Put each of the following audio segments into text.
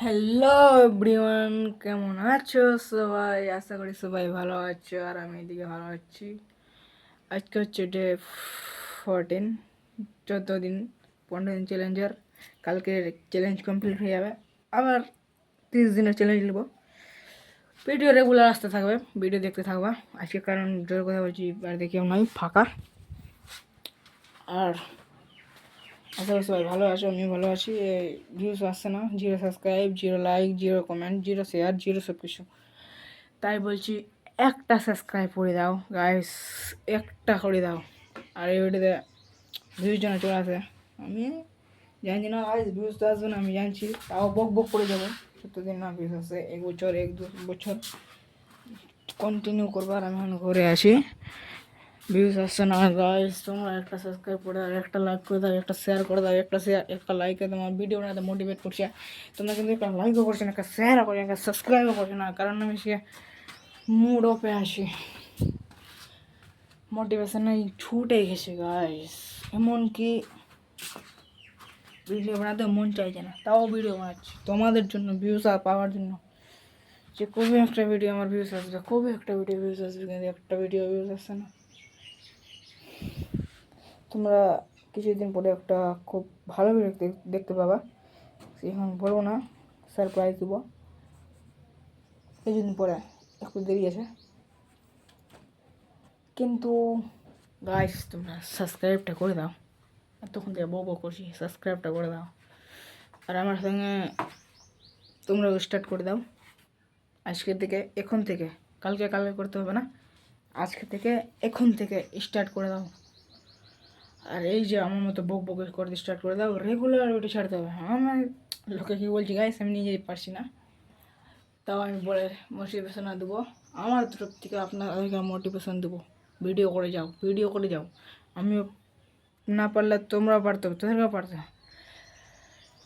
Hello everyone, কেমন আছো সবাই? আশা করি সবাই ভালো আছো আর আমি এদিকে ভালো আছি। আজকে হচ্ছে ডে 14, 14 দিন, 15 দিন চ্যালেঞ্জের। কালকে চ্যালেঞ্জ কমপ্লিট হয়ে যাবে, আবার 30 দিনের চ্যালেঞ্জ নেব। ভিডিও রেগুলার আসতে থাকবে, ভিডিও দেখতে থাকবা। আজকে কারণ জোর কথা বলছি, বাড়িতে কেউ নয়, ফাঁকা। আর আশা করি সবাই ভালো আছো, আমিও ভালো আছি। ভিউজ আসছে না, 0 সাবস্ক্রাইব, 0 লাইক, 0 কমেন্ট, 0 শেয়ার, 0 সব কিছু। তাই বলছি, একটা সাবস্ক্রাইব করে দাও গাইস, একটা করে দাও। আর এই ভিডিওতে ভিউজ যেন চলে আসে। আমি জানি না গাইস ভিউজ তো আসবে না, আমি জানছি, তাও বক বক করে যাবো। 17 দিন না ভিউজ আসে, 1 বছর, 1-2 বছর কন্টিনিউ করবো। আর আমি এখন ঘরে আসি, ভিউজ আসছে না গাইস। তোমরা একটা সাবস্ক্রাইব করে দাও, একটা লাইক করে দাও, একটা শেয়ার করে দাও। একটা লাইকে তোমার ভিডিও বানাতে মোটিভেট করছে। তোমরা কিন্তু একটা লাইকও করছো না, একটা শেয়ারও করছো না, একটা সাবস্ক্রাইবও করছো না। কারণ আমি সে মুড অফে আসি, মোটিভেশন ছুটে গেছে গাইস। এমনকি ভিডিও বানাতে মন চাইছে না, তাও ভিডিও বানাচ্ছি তোমাদের জন্য, ভিউজ পাওয়ার জন্য। যে কবে একটা ভিডিও আমার ভিউজ আসবে, কবে একটা ভিডিও ভিউজ আসবে, কিন্তু একটা ভিডিও ভিউজ আসছে না। তোমরা কিছুদিন পরে একটা খুব ভালো ভিডিও দেখতে পাবা, এখন বলবো না, সারপ্রাইজ দেবো কিছুদিন পরে, একটু দেরি আছে। কিন্তু গাইস তোমরা সাবস্ক্রাইবটা করে দাও, তখন থেকে বক করছি, সাবস্ক্রাইবটা করে দাও। আর আমার সঙ্গে তোমরাও স্টার্ট করে দাও আজকে থেকে, এখন থেকে। কালকে করতে হবে না, আজকে থেকে, এখন থেকে স্টার্ট করে দাও। আর এই যে আমার মতো বক বক করতে স্টার্ট করে দাও, রেগুলার ভিডিও ছাড়তে হবে। আমার লোকে কী বলছি গাইস, আমি নিজেই পারছি না, তাও আমি বলে মোটিভেশন দেবো। আমার তরফ থেকে আপনাদেরকে মোটিভেশন দেবো, ভিডিও করে যাও, ভিডিও করে যাও। আমিও না পারলে তোমরাও পারতে হবে, তোদেরকেও পারতে হবে।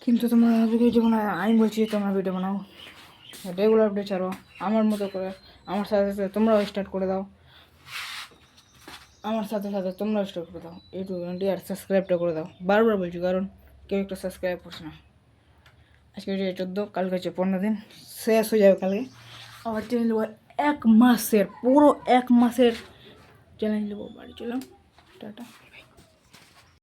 কিন্তু তোমরা যখন আমি বলছি তোমরা ভিডিও বানাও, রেগুলার ভিডিও ছাড়ো আমার মতো করে। আমার সাথে সাথে তোমরাও স্টার্ট করে দাও, আমার সাথে সাথে তোমরাও স্টার্ট করে দাও। ইউটিউব আর সাবস্ক্রাইবটা করে দাও, বারবার বলছি, কারণ কেউ একটা সাবস্ক্রাইব করছে না। আজকে হচ্ছে 14, কালকে হচ্ছে 15 দিন, শেষ হয়ে যাবে কালকে। আবার চ্যালেঞ্জ নেবো 1 মাসের, পুরো 1 মাসের চ্যালেঞ্জ নেবো। বাড়ি চলাম, টাটা।